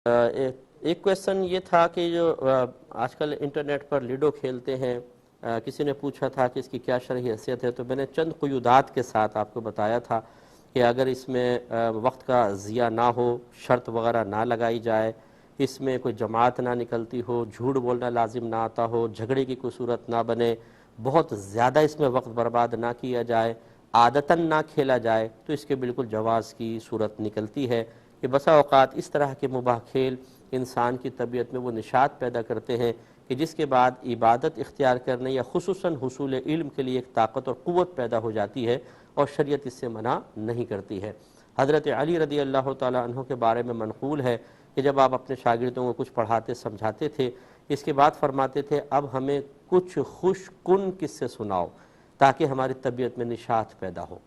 ایک کویشچن یہ تھا کہ جو آج کل انٹرنیٹ پر لیڈو کھیلتے ہیں، کسی نے پوچھا تھا کہ اس کی کیا شرعی حیثیت ہے، تو میں نے چند قیودات کے ساتھ آپ کو بتایا تھا کہ اگر اس میں وقت کا ضیاع نہ ہو، شرط وغیرہ نہ لگائی جائے، اس میں کوئی جماعت نہ نکلتی ہو، جھوٹ بولنا لازم نہ آتا ہو، جھگڑے کی کوئی صورت نہ بنے، بہت زیادہ اس میں وقت برباد نہ کیا جائے، عادتاً نہ کھیلا جائے، تو اس کے بالکل جواز کی صورت نکلتی ہے کہ بسا اوقات اس طرح کے مباح کھیل انسان کی طبیعت میں وہ نشاط پیدا کرتے ہیں کہ جس کے بعد عبادت اختیار کرنے یا خصوصاً حصول علم کے لیے ایک طاقت اور قوت پیدا ہو جاتی ہے، اور شریعت اس سے منع نہیں کرتی ہے۔ حضرت علی رضی اللہ تعالیٰ عنہ کے بارے میں منقول ہے کہ جب آپ اپنے شاگردوں کو کچھ پڑھاتے سمجھاتے تھے، اس کے بعد فرماتے تھے اب ہمیں کچھ خوش کن قصے سناؤ تاکہ ہماری طبیعت میں نشاط پیدا ہو۔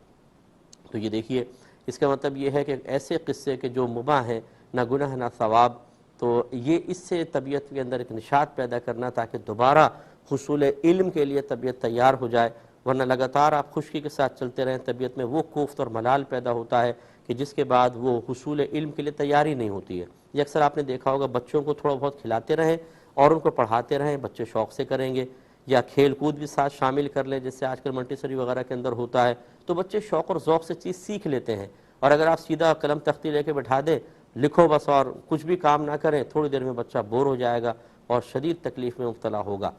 تو یہ دیکھیے، اس کا مطلب یہ ہے کہ ایسے قصے کے جو مباح ہیں، نہ گناہ نہ ثواب، تو یہ اس سے طبیعت کے اندر ایک نشاط پیدا کرنا تاکہ دوبارہ حصول علم کے لیے طبیعت تیار ہو جائے، ورنہ لگاتار آپ خشکی کے ساتھ چلتے رہیں، طبیعت میں وہ کوفت اور ملال پیدا ہوتا ہے کہ جس کے بعد وہ حصول علم کے لیے تیاری نہیں ہوتی ہے۔ یہ اکثر آپ نے دیکھا ہوگا، بچوں کو تھوڑا بہت کھلاتے رہیں اور ان کو پڑھاتے رہیں، بچے شوق سے کریں گے، یا کھیل کود بھی ساتھ شامل کر لیں جیسے آج کل منٹیسری وغیرہ کے اندر ہوتا ہے، تو بچے شوق اور ذوق سے چیز سیکھ لیتے ہیں۔ اور اگر آپ سیدھا قلم تختی لے کے بٹھا دیں، لکھو بس اور کچھ بھی کام نہ کریں، تھوڑی دیر میں بچہ بور ہو جائے گا اور شدید تکلیف میں مبتلا ہوگا۔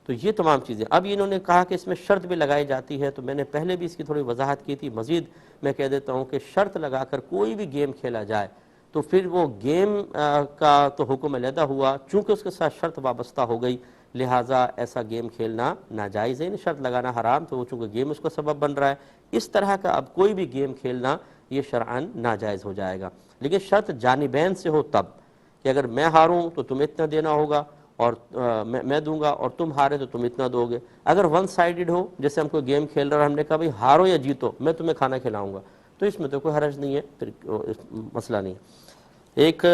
تو یہ تمام چیزیں، اب انہوں نے کہا کہ اس میں شرط بھی لگائی جاتی ہے، تو میں نے پہلے بھی اس کی تھوڑی وضاحت کی تھی، مزید میں کہہ دیتا ہوں کہ شرط لگا کر کوئی بھی گیم کھیلا جائے تو پھر وہ گیم کا تو حکم علیحدہ ہوا، چونکہ اس کے ساتھ شرط وابستہ ہو گئی، لہٰذا ایسا گیم کھیلنا ناجائز ہے، شرط لگانا حرام، تو وہ چونکہ گیم اس کا سبب بن رہا ہے، اس طرح کا اب کوئی بھی گیم کھیلنا یہ شرعاً ناجائز ہو جائے گا۔ لیکن شرط جانبین سے ہو تب کہ اگر میں ہاروں تو تمہیں اتنا دینا ہوگا، اور میں دوں گا، اور تم ہارے تو تم اتنا دو گے۔ اگر ون سائیڈڈ ہو، جیسے ہم کوئی گیم کھیل رہے ہیں، ہم نے کہا بھئی ہارو یا جیتو میں تمہیں کھانا کھلاؤں گا، تو اس میں تو کوئی حرج نہیں ہے، پھر مسئلہ نہیں۔ ایک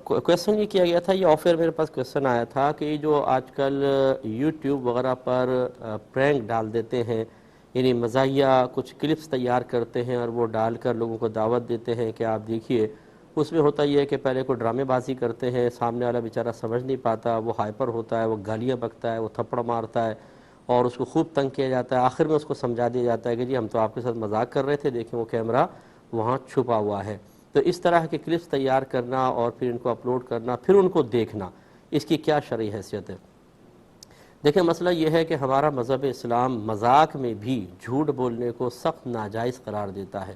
کویسچن یہ کیا گیا تھا، یہ آفر میرے پاس کویسچن آیا تھا کہ جو آج کل یوٹیوب وغیرہ پر پرینک ڈال دیتے ہیں، یعنی مزاحیہ کچھ کلپس تیار کرتے ہیں اور وہ ڈال کر لوگوں کو دعوت دیتے ہیں کہ آپ دیکھیے، اس میں ہوتا یہ ہے کہ پہلے کوئی ڈرامے بازی کرتے ہیں، سامنے والا بیچارہ سمجھ نہیں پاتا، وہ ہائپر ہوتا ہے، وہ گالیاں بکتا ہے، وہ تھپڑ مارتا ہے اور اس کو خوب تنگ کیا جاتا ہے، آخر میں اس کو سمجھا دیا جاتا ہے کہ جی ہم تو آپ کے ساتھ مذاق کر رہے تھے، دیکھیں وہ کیمرہ وہاں چھپا ہوا ہے۔ تو اس طرح کے کلپس تیار کرنا اور پھر ان کو اپلوڈ کرنا، پھر ان کو دیکھنا، اس کی کیا شرعی حیثیت ہے؟ دیکھیں، مسئلہ یہ ہے کہ ہمارا مذہب اسلام مذاق میں بھی جھوٹ بولنے کو سخت ناجائز قرار دیتا ہے۔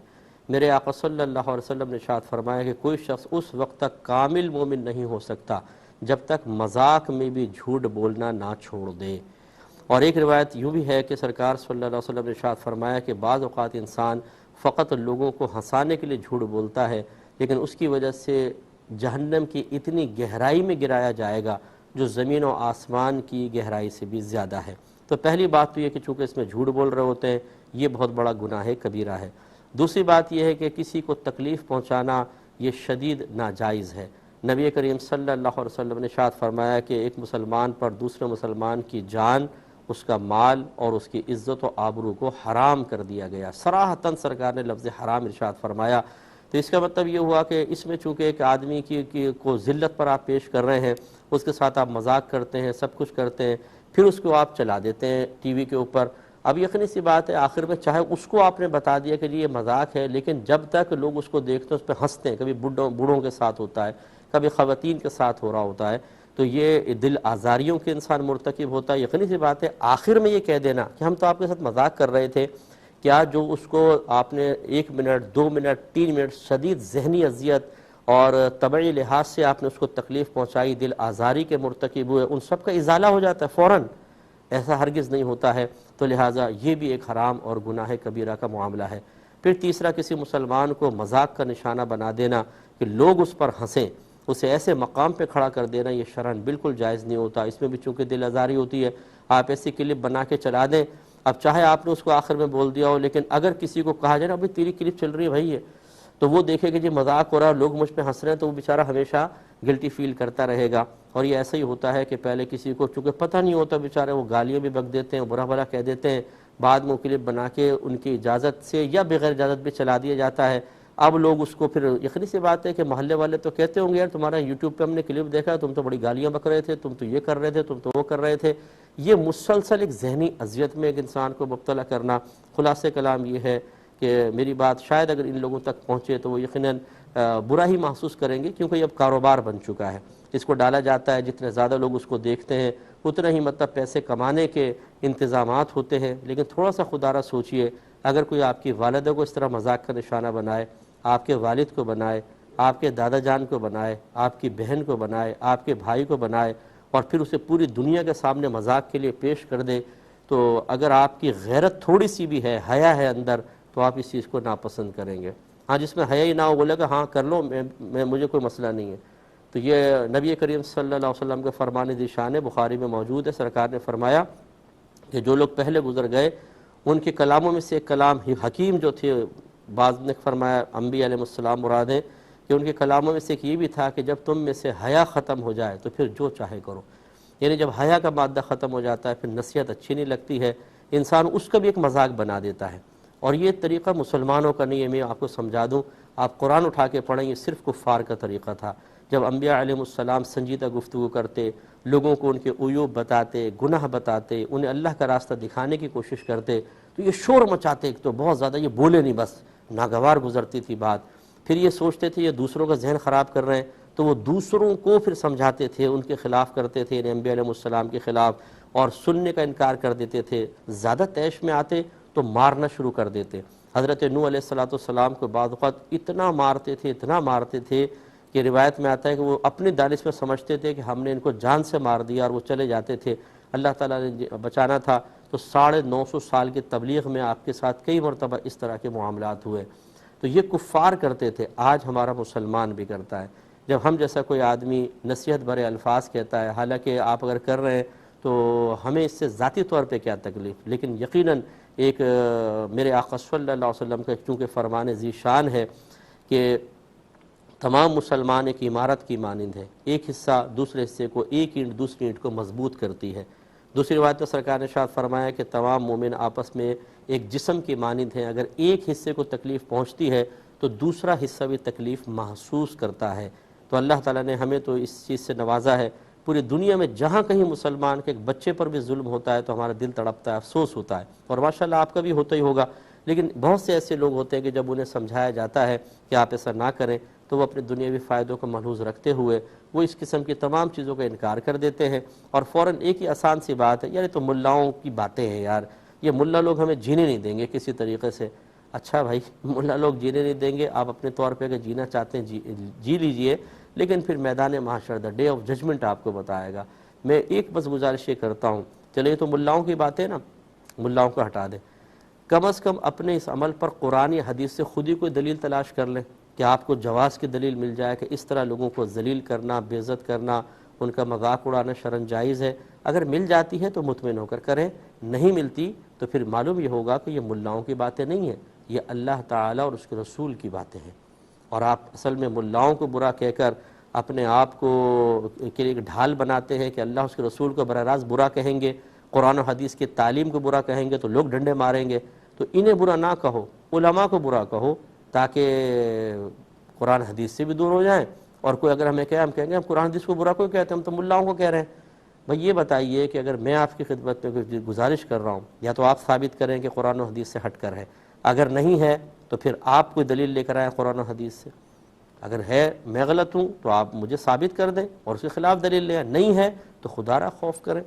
میرے آقا صلی اللہ علیہ وسلم نے ارشاد فرمایا کہ کوئی شخص اس وقت تک کامل مومن نہیں ہو سکتا جب تک مذاق میں بھی جھوٹ بولنا نہ چھوڑ دے۔ اور ایک روایت یوں بھی ہے کہ سرکار صلی اللہ علیہ وسلم نے ارشاد فرمایا کہ بعض اوقات انسان فقط لوگوں کو ہنسانے کے لیے جھوٹ بولتا ہے، لیکن اس کی وجہ سے جہنم کی اتنی گہرائی میں گرایا جائے گا جو زمین و آسمان کی گہرائی سے بھی زیادہ ہے۔ تو پہلی بات تو یہ کہ چونکہ اس میں جھوٹ بول رہے ہوتے ہیں، یہ بہت بڑا گناہ کبیرہ ہے۔ دوسری بات یہ ہے کہ کسی کو تکلیف پہنچانا یہ شدید ناجائز ہے۔ نبی کریم صلی اللہ علیہ وسلم نے ارشاد فرمایا کہ ایک مسلمان پر دوسرے مسلمان کی جان، اس کا مال اور اس کی عزت و آبرو کو حرام کر دیا گیا۔ صراحتاً سرکار نے لفظ حرام ارشاد فرمایا۔ تو اس کا مطلب یہ ہوا کہ اس میں چونکہ ایک آدمی کو ذلت پر آپ پیش کر رہے ہیں، اس کے ساتھ آپ مذاق کرتے ہیں، سب کچھ کرتے ہیں، پھر اس کو آپ چلا دیتے ہیں ٹی وی کے اوپر۔ اب یقینی سی بات ہے، آخر میں چاہے اس کو آپ نے بتا دیا کہ جی یہ مذاق ہے، لیکن جب تک لوگ اس کو دیکھتے ہیں اس پہ ہنستے ہیں، کبھی بوڑھوں کے ساتھ ہوتا ہے، کبھی خواتین کے ساتھ ہو رہا ہوتا ہے، تو یہ دل آزاریوں کے انسان مرتکب ہوتا ہے۔ یقینی سی بات ہے، آخر میں یہ کہہ دینا کہ ہم تو آپ کے ساتھ مذاق کر رہے تھے، کیا جو اس کو آپ نے 1 منٹ 2 منٹ 3 منٹ شدید ذہنی اذیت اور طبعی لحاظ سے آپ نے اس کو تکلیف پہنچائی، دل آزاری کے مرتکب ہوئے، ان سب کا ازالہ ہو جاتا ہے فوراً، ایسا ہرگز نہیں ہوتا ہے۔ تو لہٰذا یہ بھی ایک حرام اور گناہ کبیرہ کا معاملہ ہے۔ پھر تیسرا، کسی مسلمان کو مذاق کا نشانہ بنا دینا کہ لوگ اس پر ہنسیں، اسے ایسے مقام پہ کھڑا کر دینا، یہ شرعاً بالکل جائز نہیں ہوتا۔ اس میں بھی چونکہ دل آزاری ہوتی ہے، آپ ایسی کلپ بنا کے چلا دیں، اب چاہے آپ نے اس کو آخر میں بول دیا ہو، لیکن اگر کسی کو کہا جائے نا ابھی تیری کلپ چل رہی ہے بھائی، تو وہ دیکھے کہ جی مذاق ہو رہا ہے، لوگ مجھ پہ ہنس رہے ہیں، تو وہ بیچارہ ہمیشہ گلٹی فیل کرتا رہے گا۔ اور یہ ایسا ہی ہوتا ہے کہ پہلے کسی کو چونکہ پتہ نہیں ہوتا، بیچارے وہ گالیاں بھی بک دیتے ہیں، برا بھلا کہہ دیتے ہیں، بعد میں وہ کلپ بنا کے ان کی اجازت سے یا بغیر اجازت بھی چلا دیا جاتا ہے۔ اب لوگ اس کو پھر یقینی سی بات ہے کہ محلے والے تو کہتے ہوں گے یار تمہارا یوٹیوب پہ ہم نے کلپ دیکھا، تم تو بڑی گالیاں بک رہے تھے، تم تو یہ کر رہے تھے، تم تو وہ کر رہے تھے. یہ مسلسل ایک ذہنی اذیت میں ایک انسان کو مبتلا کرنا. خلاصہ کلام یہ ہے کہ میری بات شاید اگر ان لوگوں تک پہنچے تو وہ یقیناً برا ہی محسوس کریں گے، کیونکہ یہ اب کاروبار بن چکا ہے. اس کو ڈالا جاتا ہے، جتنے زیادہ لوگ اس کو دیکھتے ہیں اتنا ہی مطلب پیسے کمانے کے انتظامات ہوتے ہیں. لیکن تھوڑا سا خدا را سوچئے، اگر کوئی آپ کی والدہ کو اس طرح مذاق کا نشانہ بنائے، آپ کے والد کو بنائے، آپ کے دادا جان کو بنائے، آپ کی بہن کو بنائے، آپ کے بھائی کو بنائے، اور پھر اسے پوری دنیا کے سامنے مذاق کے لیے پیش کر دے، تو اگر آپ کی غیرت تھوڑی سی بھی ہے، حیا ہے اندر، تو آپ اس چیز کو ناپسند کریں گے. ہاں جس میں حیا ہی نہ ہو بولے گا ہاں کر لو، مجھے کوئی مسئلہ نہیں ہے. تو یہ نبی کریم صلی اللہ علیہ وسلم کے فرمان ذی شان ہے، بخاری میں موجود ہے. سرکار نے فرمایا کہ جو لوگ پہلے گزر گئے ان کے کلاموں میں سے ایک کلام حکیم جو تھے، بعض نے فرمایا انبیاء علیہ السلام مراد ہے، کہ ان کے کلاموں میں سے ایک یہ بھی تھا کہ جب تم میں سے حیا ختم ہو جائے تو پھر جو چاہے کرو. یعنی جب حیا کا مادہ ختم ہو جاتا ہے پھر نصیحت اچھی نہیں لگتی ہے، انسان اس کا بھی ایک مذاق بنا دیتا ہے. اور یہ طریقہ مسلمانوں کا نہیں ہے. میں آپ کو سمجھا دوں، آپ قرآن اٹھا کے پڑھیں، یہ صرف کفار کا طریقہ تھا. جب انبیاء علیہ السلام سنجیدہ گفتگو کرتے، لوگوں کو ان کے عیوب بتاتے، گناہ بتاتے، انہیں اللہ کا راستہ دکھانے کی کوشش کرتے، تو یہ شور مچاتے. ایک تو بہت زیادہ، یہ بولے نہیں، بس ناگوار گزرتی تھی بات. پھر یہ سوچتے تھے یہ دوسروں کا ذہن خراب کر رہے ہیں، تو وہ دوسروں کو پھر سمجھاتے تھے، ان کے خلاف کرتے تھے، یعنی انبیاء علیہ السلام کے خلاف، اور سننے کا انکار کر دیتے تھے. زیادہ طیش میں آتے تو مارنا شروع کر دیتے. حضرت نوح علیہ السلام کو بعض اوقات اتنا مارتے تھے کہ روایت میں آتا ہے کہ وہ اپنی دانش میں سمجھتے تھے کہ ہم نے ان کو جان سے مار دیا، اور وہ چلے جاتے تھے. اللہ تعالیٰ نے بچانا تھا تو 950 سال کی تبلیغ میں آپ کے ساتھ کئی مرتبہ اس طرح کے معاملات ہوئے. تو یہ کفار کرتے تھے، آج ہمارا مسلمان بھی کرتا ہے. جب ہم جیسا کوئی آدمی نصیحت بھرے الفاظ کہتا ہے، حالانکہ آپ اگر کر رہے ہیں تو ہمیں اس سے ذاتی طور پہ کیا تکلیف، لیکن یقیناً ایک میرے آقا صلی اللہ علیہ وسلم کا چونکہ فرمان ذی شان ہے کہ تمام مسلمان ایک عمارت کی مانند ہے، ایک حصہ دوسرے حصے کو، ایک اینٹ دوسری اینٹ کو مضبوط کرتی ہے. دوسری روایت میں سرکار نے ارشاد فرمایا کہ تمام مومن آپس میں ایک جسم کی مانند ہیں، اگر ایک حصے کو تکلیف پہنچتی ہے تو دوسرا حصہ بھی تکلیف محسوس کرتا ہے. تو اللہ تعالیٰ نے ہمیں تو اس چیز سے نوازا ہے. پوری دنیا میں جہاں کہیں مسلمان کے ایک بچے پر بھی ظلم ہوتا ہے تو ہمارا دل تڑپتا ہے، افسوس ہوتا ہے. اور ماشاءاللہ آپ کا بھی ہوتا ہی ہوگا. لیکن بہت سے ایسے لوگ ہوتے ہیں کہ جب انہیں سمجھایا جاتا ہے کہ آپ ایسا نہ کریں تو وہ اپنے دنیاوی فائدوں کو ملحوظ رکھتے ہوئے وہ اس قسم کی تمام چیزوں کا انکار کر دیتے ہیں. اور فوراً ایک ہی آسان سی بات ہے، یار یہ تو ملاؤں کی باتیں ہیں، یار یہ ملا لوگ ہمیں جینے نہیں دیں گے کسی طریقے سے. اچھا بھائی، ملا لوگ جینے نہیں دیں گے، آپ اپنے طور پہ اگر جینا چاہتے ہیں جی لیجئے، لیکن پھر میدان محشر دا ڈے آف ججمنٹ آپ کو بتائے گا. میں ایک بس گزارش یہ کرتا ہوں، چلے تو ملاؤں کی باتیں نا، ملاؤں کو ہٹا دیں، کم از کم اپنے اس عمل پر قرآن یا حدیث سے خود ہی کوئی دلیل تلاش کر لیں کہ آپ کو جواز کی دلیل مل جائے کہ اس طرح لوگوں کو ذلیل کرنا، بے عزت کرنا، ان کا مذاق اڑانا شرعاً جائز ہے. اگر مل جاتی ہے تو مطمئن ہو کر کریں، نہیں ملتی تو پھر معلوم یہ ہوگا کہ یہ ملاؤں کی باتیں نہیں ہیں، یہ اللہ تعالیٰ اور اس کے رسول کی باتیں ہیں. اور آپ اصل میں ملاؤں کو برا کہہ کر اپنے آپ کو کے لیے ایک ڈھال بناتے ہیں کہ اللہ اس کے رسول کو براہ راست برا کہیں گے، قرآن و حدیث کی تعلیم کو برا کہیں گے تو لوگ ڈنڈے ماریں گے. تو انہیں برا نہ کہو، علماء کو برا کہو، تاکہ قرآن حدیث سے بھی دور ہو جائیں. اور کوئی اگر ہمیں کہے، ہم کہیں گے ہم قرآن حدیث کو برا کوئی کہتے ہیں، ہم تو ملاؤں کو کہہ رہے ہیں. بھئی یہ بتائیے کہ اگر میں آپ کی خدمت میں کوئی گزارش کر رہا ہوں، یا تو آپ ثابت کریں کہ قرآن و حدیث سے ہٹ کر ہے، اگر نہیں ہے تو پھر آپ کوئی دلیل لے کر آئیں قرآن و حدیث سے. اگر ہے میں غلط ہوں تو آپ مجھے ثابت کر دیں اور اس کے خلاف دلیل لے آئیں، نہیں ہے تو خدا را خوف کریں.